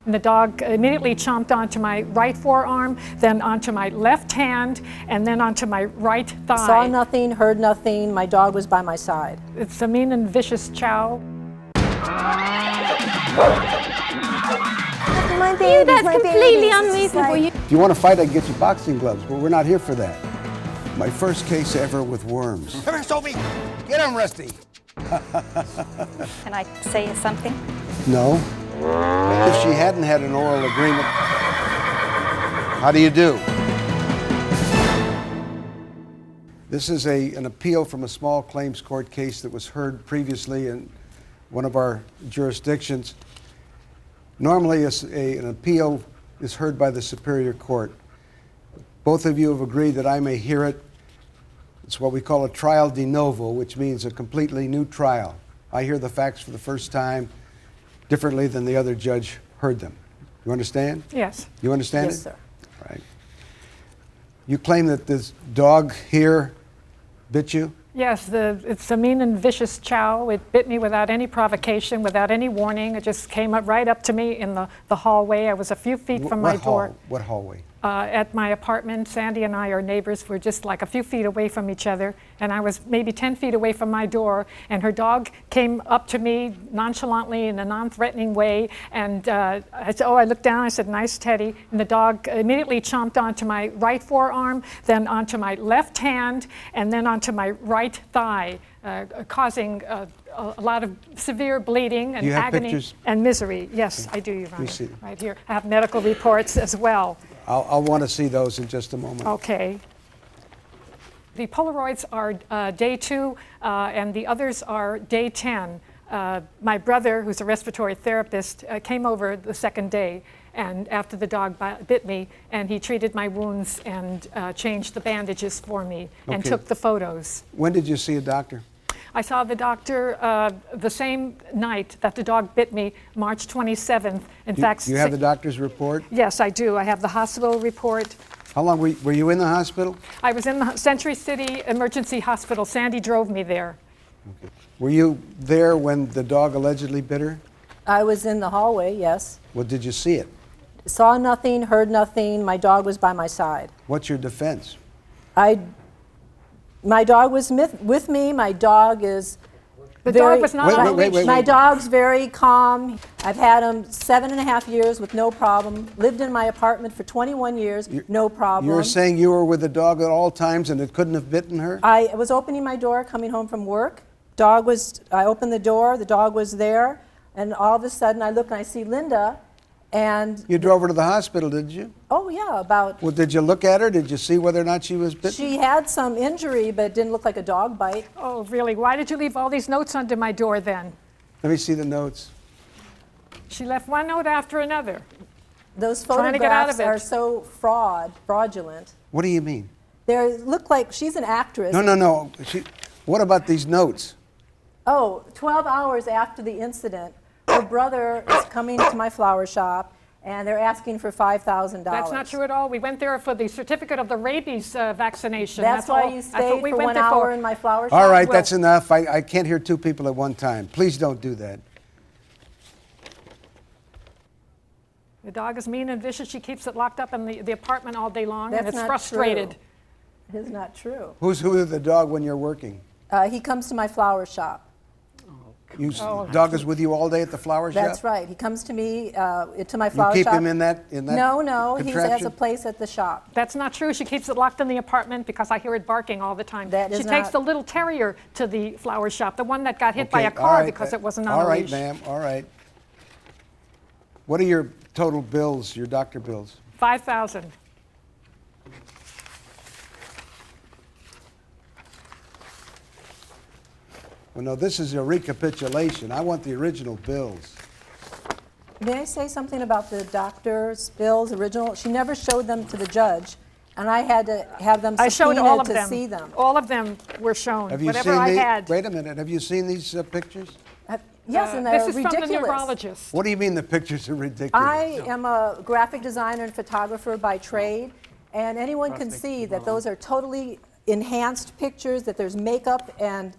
And the dog immediately chomped onto my right forearm, then onto my left hand, and then onto my right thigh. Saw nothing, heard nothing. My dog was by my side. It's a mean and vicious chow. That's completely unreasonable. If you want to fight, I can get you boxing gloves, but we're not here for that. My first case ever with worms. Come here, Sophie. Get him, Rusty. Can I say something? No. If she hadn't had an oral agreement, how do you do? This is an appeal from a small claims court case that was heard previously in one of our jurisdictions. Normally, an appeal is heard by the Superior Court. Both of you have agreed that I may hear it. It's what we call a trial de novo, which means a completely new trial. I hear the facts for the first time differently than the other judge heard them. You understand? Yes. You understand it? Yes, sir. Right. You claim that this dog here bit you? Yes, it's a mean and vicious chow. It bit me without any provocation, without any warning. It just came up right up to me in the hallway. I was a few feet from my door. What hallway? At my apartment. Sandy and I are neighbors. We're just like a few feet away from each other. And I was maybe 10 feet away from my door. And her dog came up to me nonchalantly in a non-threatening way. And I said, I looked down. I said, "Nice, Teddy." And the dog immediately chomped onto my right forearm, then onto my left hand, and then onto my right thigh, causing a lot of severe bleeding and agony pictures? And misery. Yes, I do, Your Honor. Let me see. Right here. I have medical reports as well. I'll want to see those in just a moment. Okay. The Polaroids are day 2, and the others are day 10. My brother, who's a respiratory therapist, came over the second day, and after the dog bit me, and he treated my wounds and changed the bandages for me and took the photos. When did you see a doctor? I saw the doctor the same night that the dog bit me, March 27th. In fact, you have the doctor's report? Yes, I do. I have the hospital report. How long were you in the hospital? I was in the Century City Emergency Hospital. Sandy drove me there. Okay. Were you there when the dog allegedly bit her? I was in the hallway, yes. Well, did you see it? Saw nothing, heard nothing. My dog was by my side. What's your defense? My dog was with me. My dog is dog was not on a leash. My dog's very calm. I've had him 7.5 years with no problem. Lived in my apartment for 21 years, no problem. You're saying you were with the dog at all times and it couldn't have bitten her? I was opening my door, coming home from work. I opened the door, the dog was there, and all of a sudden I look and I see Linda, and... You drove her to the hospital, did you? Oh, yeah, about... Well, did you look at her? Did you see whether or not she was bitten? She had some injury, but it didn't look like a dog bite. Oh, really? Why did you leave all these notes under my door then? Let me see the notes. She left one note after another. Those Trying to get out photographs of it. are so fraudulent. What do you mean? They look like she's an actress. No. What about these notes? Oh, 12 hours after the incident, her brother is coming to my flower shop, and they're asking for $5,000. That's not true at all. We went there for the certificate of the rabies vaccination. That's why you stayed for 1 hour in my flower shop? All right, that's enough. I can't hear two people at one time. Please don't do that. The dog is mean and vicious. She keeps it locked up in the apartment all day long, That's and it's not frustrated. True. It's not true. Who's the dog when you're working? He comes to my flower shop. Dog is with you all day at the flower shop? That's right. He comes to me, to my flower shop. You keep him in that No, he has a place at the shop. That's not true. She keeps it locked in the apartment because I hear it barking all the time. She takes the little terrier to the flower shop, the one that got hit by a car because it wasn't on a leash. All right, ma'am, all right. What are your total bills, your doctor bills? $5,000. Well, no, this is a recapitulation. I want the original bills. May I say something about the doctor's bills, original? She never showed them to the judge, and I had to have them subpoenaed to see them. All of them were shown, Have you whatever seen I had. Wait a minute, have you seen these pictures? Yes, and they're this is ridiculous. from the neurologist. What do you mean the pictures are ridiculous? I am a graphic designer and photographer by trade, and anyone can see that those are totally enhanced pictures, that there's makeup, and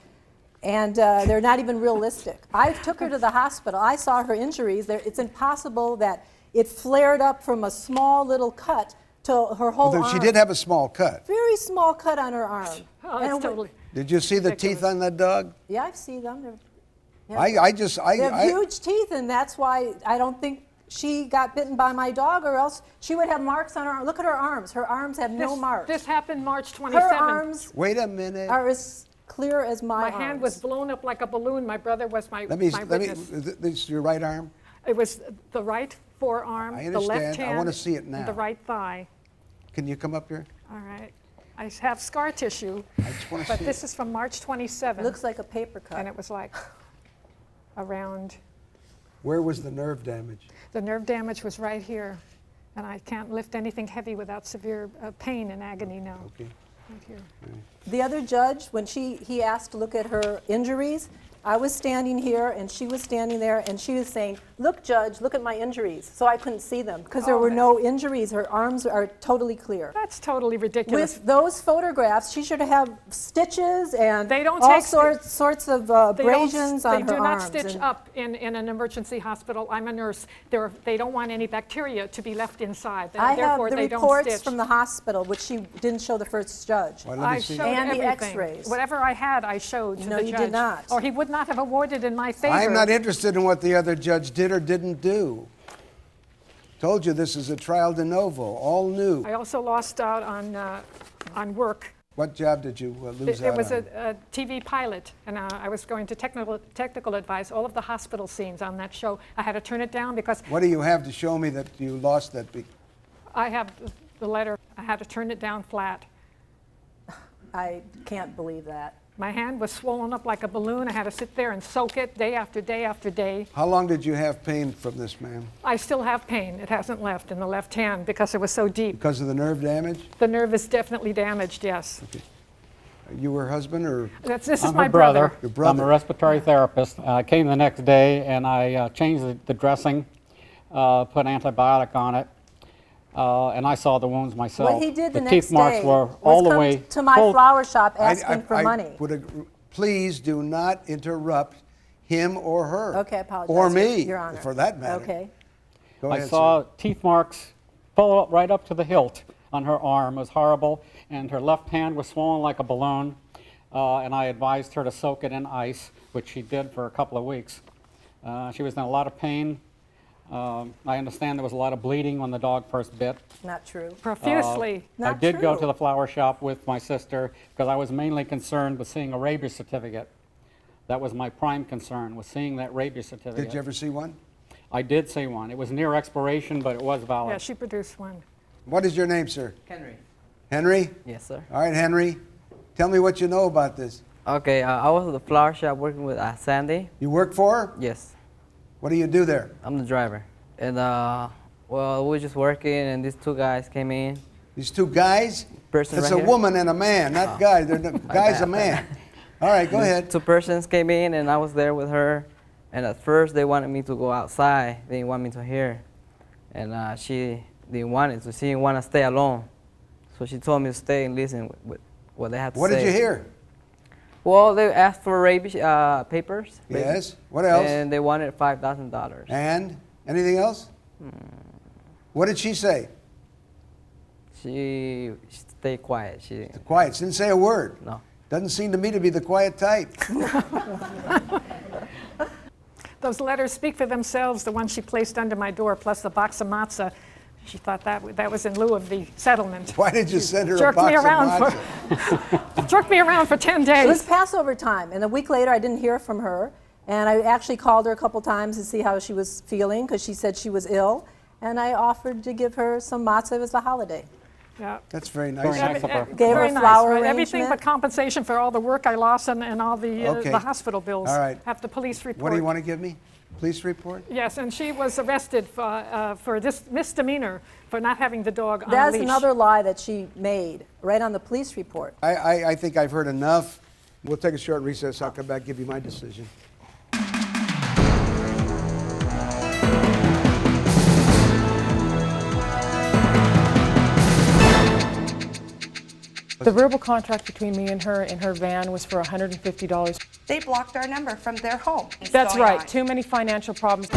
they're not even realistic. I took her to the hospital. I saw her injuries. It's impossible that it flared up from a small little cut to her whole Although arm. she did have a small cut. Very small cut on her arm. Oh, And it's totally. Did you see the teeth on that dog? Yeah, I've seen them. They have Huge teeth, and that's why I don't think she got bitten by my dog, or else she would have marks on her arm. Look at her arms. Her arms have no marks. This happened March 27th. Her arms Wait a minute. are as clear as my My arms. hand was blown up like a balloon. My brother was my Let me. witness. This is your right arm. It was the right forearm, I the left understand. hand, I wanna see it and now. the right thigh. Can you come up here? All right. I have scar tissue, I just want to but see this it. is from March 27th. Looks like a paper cut. And it was like around, Where was the nerve damage? the nerve damage was right here. And I can't lift anything heavy without severe pain and agony now. Okay. Right here. The other judge, when he asked to look at her injuries, I was standing here and she was standing there, and she was saying, "Look, Judge, look at my injuries." So I couldn't see them because there Oh, were no injuries. Her arms are totally clear. That's totally ridiculous. With those photographs, she should have stitches and They don't all take sorts of abrasions on her arms. They do not stitch and- up in an emergency hospital. I'm a nurse. They don't want any bacteria to be left inside. I have Therefore, the they don't reports stitch. from the hospital, which she didn't show the first judge. Well, let me I see. showed And the everything. X-rays. Whatever I had, I showed to No, the you judge. did not. Or he would not have awarded in my favor. I'm not interested in what the other judge did or didn't do. Told you this is a trial de novo, all new. I also lost out on work. What job did you lose It out was on? a TV pilot, and I was going to technical advice, all of the hospital scenes on that show. I had to turn it down because What do you have to show me that you lost that? I have the letter. I had to turn it down flat. I can't believe that. My hand was swollen up like a balloon. I had to sit there and soak it day after day after day. How long did you have pain from this, ma'am? I still have pain. It hasn't left in the left hand because it was so deep. Because of the nerve damage? The nerve is definitely damaged, yes. You were husband or? This is I'm my her brother. Your brother. I'm a respiratory therapist. I came the next day and I changed the dressing, put antibiotic on it, and I saw the wounds myself. What he did the teeth next marks day were was all the come way to my full- flower shop asking for money. Please do not interrupt him or her. Okay, I apologize. Or me, Your Honor. for that matter. Okay. Go I ahead, saw sir. teeth marks full up right up to the hilt on her arm. It was horrible, and her left hand was swollen like a balloon. And I advised her to soak it in ice, which she did for a couple of weeks. She was in a lot of pain. I understand there was a lot of bleeding when the dog first bit. Not true. Profusely. I Not did go true. to the flower shop with my sister because I was mainly concerned with seeing a rabies certificate. That was my prime concern, was seeing that rabies certificate. Did you ever see one? I did see one. It was near expiration, but it was valid. Yeah, she produced one. What is your name, sir? Henry. Henry? Yes, sir. All right, Henry. Tell me what you know about this. Okay, I was at the flower shop working with Sandy. You work for her? Yes, What do you do there? I'm the driver. And well, we were just working, and these two guys came in. These two guys? Person It's right a here. woman and a man, not guys. They're guy's a man. All right, go ahead. Two persons came in, and I was there with her. And at first, they wanted me to go outside. They didn't want me to hear. And she didn't want it, so she didn't want to stay alone. So she told me to stay and listen with what they had to What say. did you hear? Well, they asked for rabies papers. Yes. What else? And they wanted $5,000. And anything else? What did she say? She stayed quiet. She Quiet. She didn't say a word. no. Doesn't seem to me to be the quiet type. Those letters speak for themselves, the one she placed under my door, plus the box of matzah. She thought that was in lieu of the settlement. Why did you send her a Jerked box me of around matzah? Jerked me around for 10 It was days. Passover time, and a week later I didn't hear from her. And I actually called her a couple times to see how she was feeling because she said she was ill. And I offered to give her some matzah. It was the holiday. Yeah. That's very Very nice. nice of her. Gave her Very a nice, flower right? Everything arrangement. but compensation for all the work I lost and all Okay. the hospital bills. All right. Have the police report. What do you want to give me? Police report? Yes, and she was arrested for this misdemeanor for not having the dog on a That's leash. another lie that she made right on the police report. I think I've heard enough. We'll take a short recess. I'll come back, give you my decision. The verbal contract between me and her in her van was for $150. They blocked our number from their home. That's Going right. on. Too many financial problems.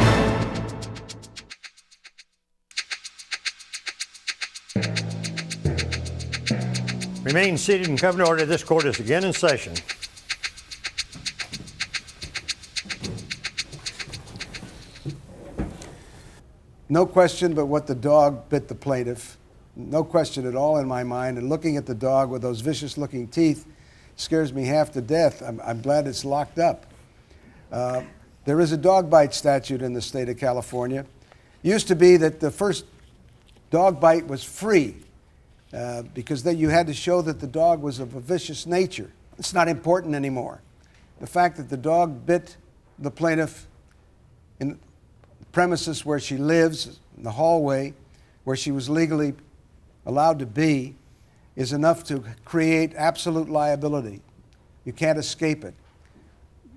Remain seated and come to order. This court is again in session. No question but what the dog bit the plaintiff. No question at all in my mind. And looking at the dog with those vicious-looking teeth scares me half to death. I'm glad it's locked up. There is a dog bite statute in the state of California. Used to be that the first dog bite was free because then you had to show that the dog was of a vicious nature. It's not important anymore. The fact that the dog bit the plaintiff in the premises where she lives, in the hallway, where she was legally allowed to be, is enough to create absolute liability. You can't escape it.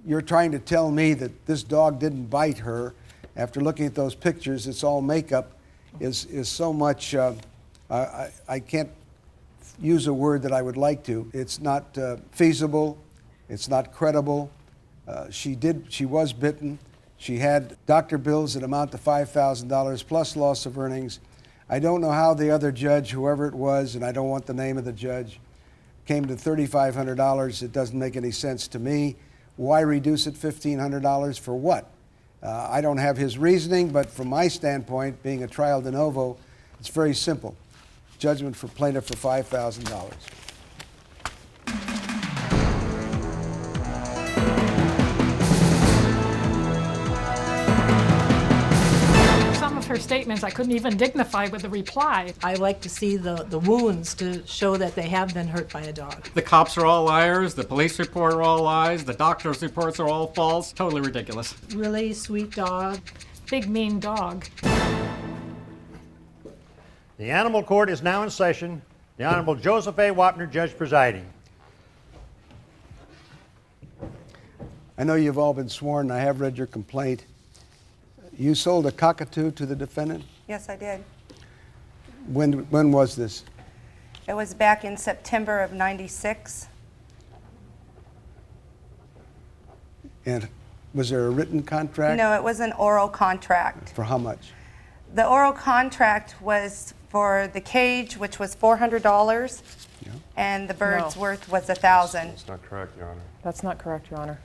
You're trying to tell me that this dog didn't bite her. After looking at those pictures, it's all makeup, is so much, I can't use a word that I would like to. It's not feasible. It's not credible. She was bitten. She had doctor bills that amount to $5,000 plus loss of earnings. I don't know how the other judge, whoever it was, and I don't want the name of the judge, came to $3,500. It doesn't make any sense to me. Why reduce it $1,500 for what? I don't have his reasoning, but from my standpoint, being a trial de novo, it's very simple. Judgment for plaintiff for $5,000. Some of her statements I couldn't even dignify with a reply. I like to see the wounds to show that they have been hurt by a dog. The cops are all liars, the police report are all lies, the doctor's reports are all false. Totally ridiculous. Really sweet dog. Big mean dog. The Animal Court is now in session. The Honorable Joseph A. Wapner, Judge presiding. I know you've all been sworn, and I have read your complaint. You sold a cockatoo to the defendant? Yes, I did. When was this? It was back in September of '96. And was there a written contract? No, it was an oral contract. For how much? The oral contract was for the cage, which was $400, Yeah. and the bird's No. worth was $1,000. That's not correct, Your Honor. That's not correct, Your Honor.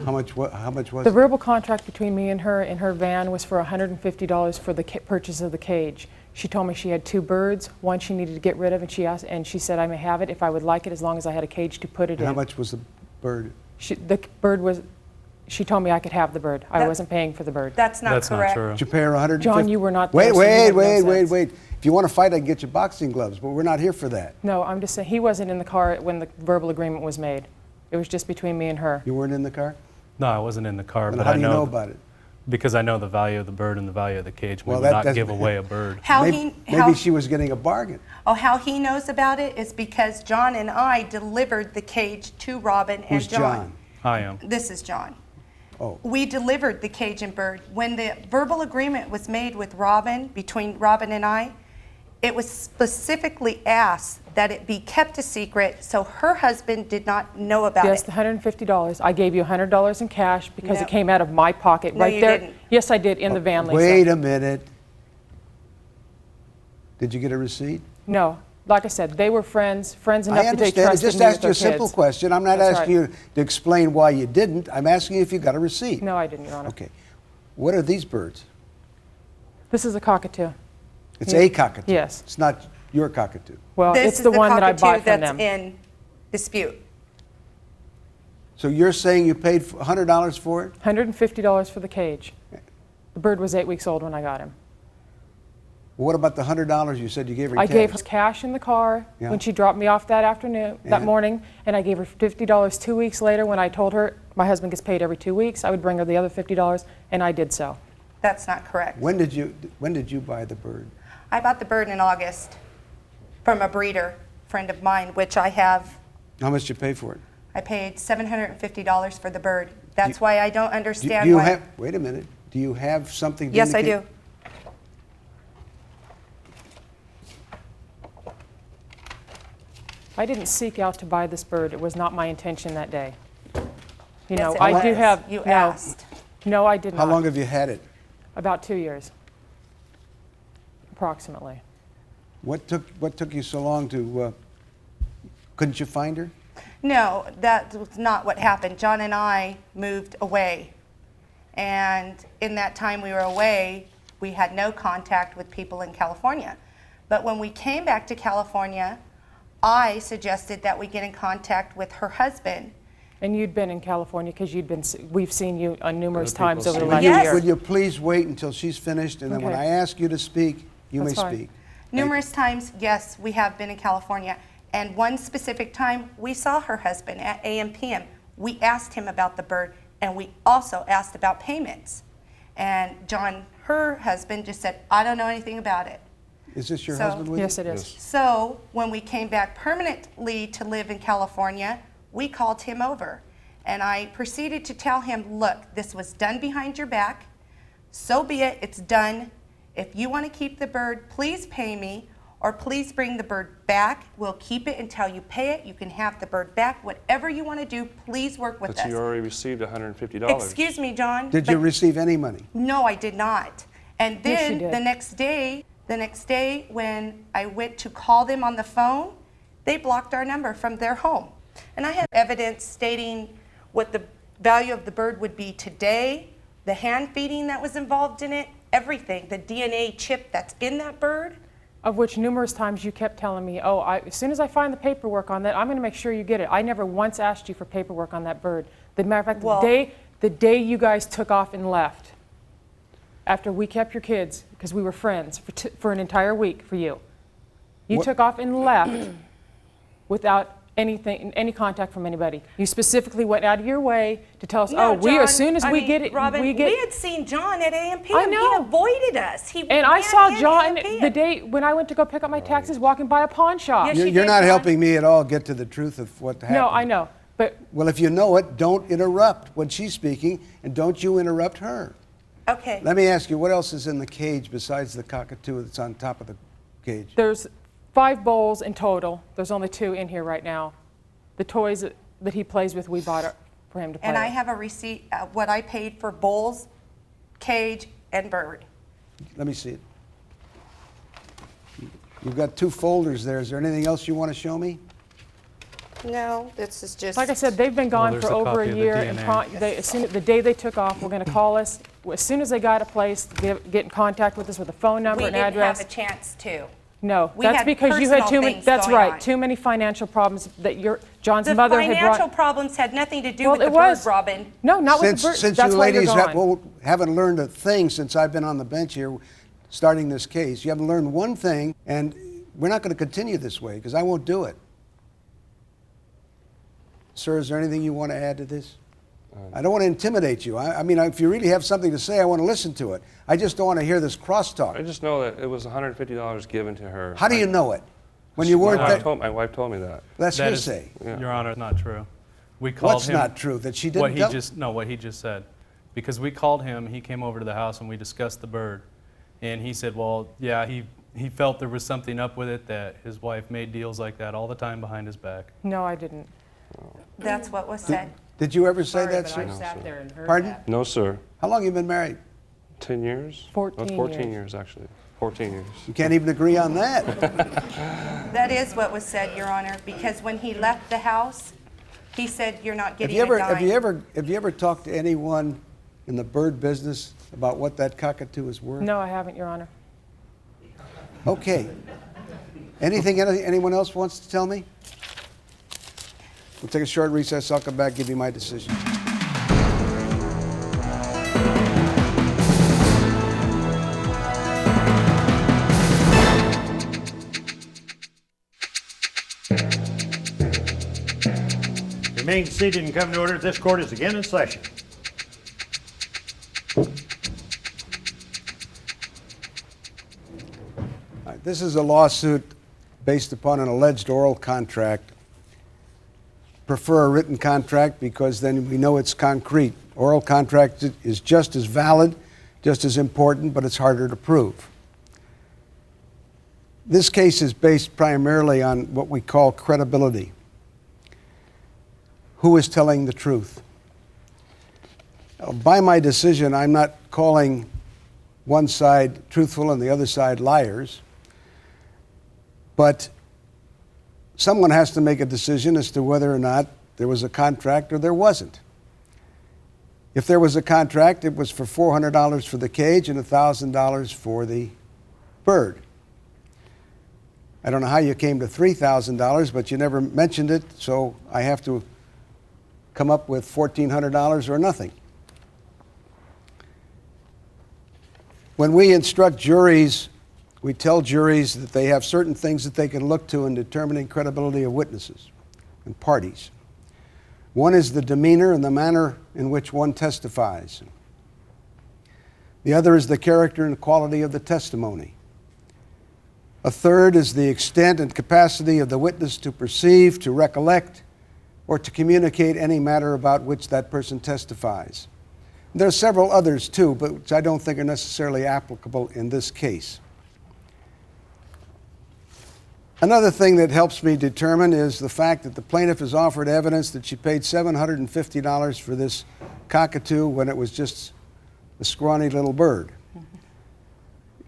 How much was The it? verbal contract between me and her van was for $150 for the purchase of the cage. She told me she had 2 birds, one she needed to get rid of, and she said I may have it if I would like it as long as I had a cage to put it And in. how much was the bird? She told me I could have the bird. I wasn't paying for the bird. That's not correct. Did you pay her $150? John, you were not Wait, there, so you have no sense. wait. If you want to fight, I can get you boxing gloves, but we're not here for that. No, I'm just saying, he wasn't in the car when the verbal agreement was made. It was just between me and her. You weren't in the car? No, I wasn't in the car, And but how I do you know know about it? because I know the value of the bird and the value of the cage. We Well, would that not doesn't- give away a bird. Maybe she was getting a bargain. How he knows about it is because John and I delivered the cage to Robin and Who's John. John? I am. This is John. Oh. We delivered the cage and bird. When the verbal agreement was made with Robin, between Robin and I, it was specifically asked that it be kept a secret so her husband did not know about Yes, it. the $150. I gave you $100 in cash because No. it came out of my pocket No, right you there. didn't. Yes, I did, in the van, Lisa. Wait a minute. Did you get a receipt? No. Like I said, they were friends enough I that they understand. I trusted just me with asked you their a simple kids. question. I'm not That's asking right. you to explain why you didn't. I'm asking you if you got a receipt. No, I didn't, Your Honor. Okay. What are these birds? This is a cockatoo. It's Yeah. a cockatoo. Yes. It's not your cockatoo. Well, This it's is the one that I cockatoo bought from that's them. in dispute. So you're saying you paid $100 for it? $150 for the cage. The bird was 8 weeks old when I got him. What about the $100 you said you gave her I cash? gave her cash in the car Yeah. when she dropped me off that afternoon, that And? morning, and I gave her $50 2 weeks later when I told her my husband gets paid every 2 weeks. I would bring her the other $50, and I did so. That's not correct. When did you buy the bird? I bought the bird in August from a breeder friend of mine, which I have. How much did you pay for it? I paid $750 for the bird. That's why I don't understand do you why. have, wait a minute. Do you have something to Yes, I indicate? do. I didn't seek out to buy this bird. It was not my intention that day. You know, Yes, it I do was. have. You no, asked. No, I did How not. long have you had it? About 2 years, approximately. What took you so long to Couldn't you find her? No, that was not what happened. John and I moved away. And in that time we were away, we had no contact with people in California. But when we came back to California, I suggested that we get in contact with her husband. And you'd been in California because we've seen you numerous Other times people over the see last you. Yes. year. Would you please wait until she's finished, and then when Okay. I ask you to speak, you That's may fine. speak. Numerous times, yes, we have been in California. And one specific time, we saw her husband at AM/PM. We asked him about the bird, and we also asked about payments. And John, her husband, just said, I don't know anything about it. Is this your So- husband with you? Yes, it is. So when we came back permanently to live in California, we called him over. And I proceeded to tell him, look, this was done behind your back. So be it, it's done. If you want to keep the bird, please pay me, or please bring the bird back. We'll keep it until you pay it. You can have the bird back. Whatever you want to do, please work with But you us. already received $150. Excuse me, John. Did you but- receive any money? No, I did not. And Yes, you then did. the next day when I went to call them on the phone, they blocked our number from their home. And I have evidence stating what the value of the bird would be today, the hand feeding that was involved in it, everything, the DNA chip that's in that bird. Of which numerous times you kept telling me, oh, as soon as I find the paperwork on that, I'm going to make sure you get it. I never once asked you for paperwork on that bird. The matter of fact, Well- the day you guys took off and left, after we kept your kids, because we were friends for an entire week for you, you What- took off and left without any contact from anybody. You specifically went out of your way to tell us, No, oh, John, as soon as I we mean, get it, Robin, we get. we had seen John at AM/PM. I know. He avoided us. He And I ran saw in John AM/PM. the day when I went to go pick up my taxes walking by a pawn shop. Yes, You're, she you're did, not John. helping me at all get to the truth of what happened. No, I know. But Well, if you know it, don't interrupt when she's speaking, and don't you interrupt her. Okay. Let me ask you, what else is in the cage besides the cockatoo that's on top of the cage? there's 5 bowls in total. There's only 2 in here right now. The toys that he plays with, we bought it for him to play And I with. have a receipt, what I paid for bowls, cage, and bird. Let me see it. You've got 2 folders there. Is there anything else you want to show me? No, this is just. Like I said, they've been gone there's for a over copy a of the year. And DNA. the day they took off, we're going to call us. As soon as they got a place, get in contact with us with a phone number We and didn't address. have a chance to. No, We that's had because you had personal too many. things That's going right, on. too many financial problems that John's The mother had brought. financial problems had nothing to do Well, with the it was. bird, Robin. No, not with the bird. Since That's you why you're ladies gone. haven't learned a thing since I've been on the bench here starting this case, you haven't learned one thing, and we're not going to continue this way because I won't do it. Sir, is there anything you want to add to this? I don't want to intimidate you. I mean, if you really have something to say, I want to listen to it. I just don't want to hear this I crosstalk. just know that it was $150 given to her. How do you know it? When you weren't there? My wife told me that. That's That is- hearsay. Your Honor, not true. We called What's him. not true? That she What didn't he tell? what he just said. Because we called him, he came over to the house and we discussed the bird. And he said, well, yeah, he felt there was something up with it, that his wife made deals like that all the time behind his back. No, I didn't. That's what was said. Did you ever say that, sir? sat there and heard Pardon? No, sir. How long you been married? 10 years? 14 14 years. years, actually. 14 years. You can't even agree on that. That is what was said, Your Honor, because when he left the house, he said, you're not Have getting you ever, a dime. have you ever talked to anyone in the bird business about what that cockatoo is worth? No, I haven't, Your Honor. Okay. Anyone else wants to tell me? We'll take a short recess. I'll come back, give you my decision. Remain seated and come to order. This court is again in session. All right, this is a lawsuit based upon an alleged oral contract. Prefer a written contract because then we know it's concrete. Oral contract is just as valid, just as important, but it's harder to prove. This case is based primarily on what we call credibility. Who is telling the truth? By my decision, I'm not calling one side truthful and the other side liars, but someone has to make a decision as to whether or not there was a contract or there wasn't. If there was a contract, it was for $400 for the cage and $1,000 for the bird. I don't know how you came to $3,000, but you never mentioned it, so I have to come up with $1,400 or nothing. When we instruct juries, we tell juries that they have certain things that they can look to in determining credibility of witnesses and parties. One is the demeanor and the manner in which one testifies. The other is the character and quality of the testimony. A third is the extent and capacity of the witness to perceive, to recollect, or to communicate any matter about which that person testifies. There are several others too, but which I don't think are necessarily applicable in this case. Another thing that helps me determine is the fact that the plaintiff has offered evidence that she paid $750 for this cockatoo when it was just a scrawny little bird.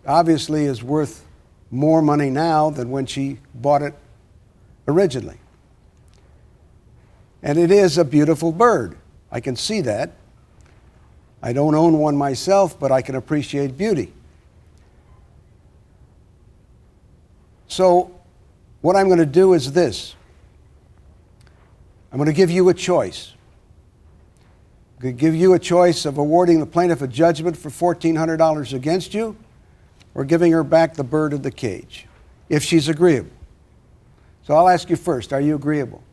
Obviously is worth more money now than when she bought it originally. And it is a beautiful bird. I can see that. I don't own one myself, but I can appreciate beauty. So what I'm going to do is this. I'm going to give you a choice. I'm going to give you a choice of awarding the plaintiff a judgment for $1,400 against you or giving her back the bird in the cage, if she's agreeable. So I'll ask you first, are you agreeable?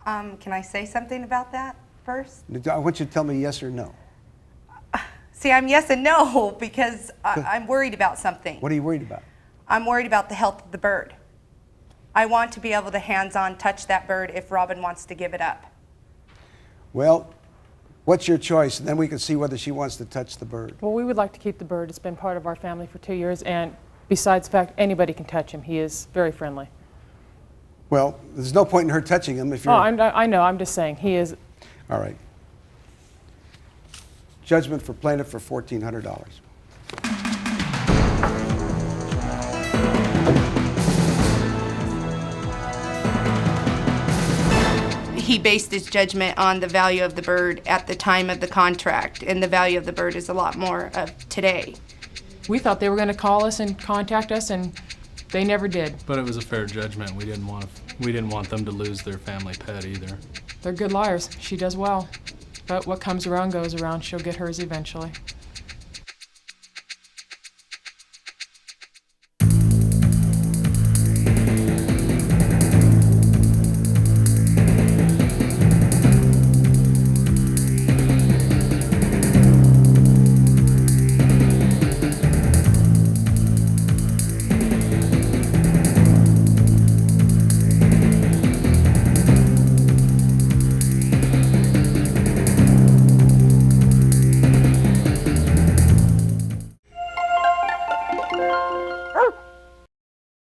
Can I say something about that first? I want you to tell me yes or no. See, I'm yes and no because I'm worried about something. What are you worried about? I'm worried about the health of the bird. I want to be able to hands-on touch that bird if Robin wants to give it up. Well, what's your choice? And then we can see whether she wants to touch the bird. Well, we would like to keep the bird. It's been part of our family for 2 years, and besides the fact, anybody can touch him. He is very friendly. Well, there's no point in her touching him if you're... Oh, I know. I'm just saying. He is... All right. Judgment for plaintiff for $1,400. He based his judgment on the value of the bird at the time of the contract, and the value of the bird is a lot more of today. We thought they were going to call us and contact us, and they never did. But it was a fair judgment. We didn't want them to lose their family pet either. They're good liars. She does well. But what comes around goes around. She'll get hers eventually.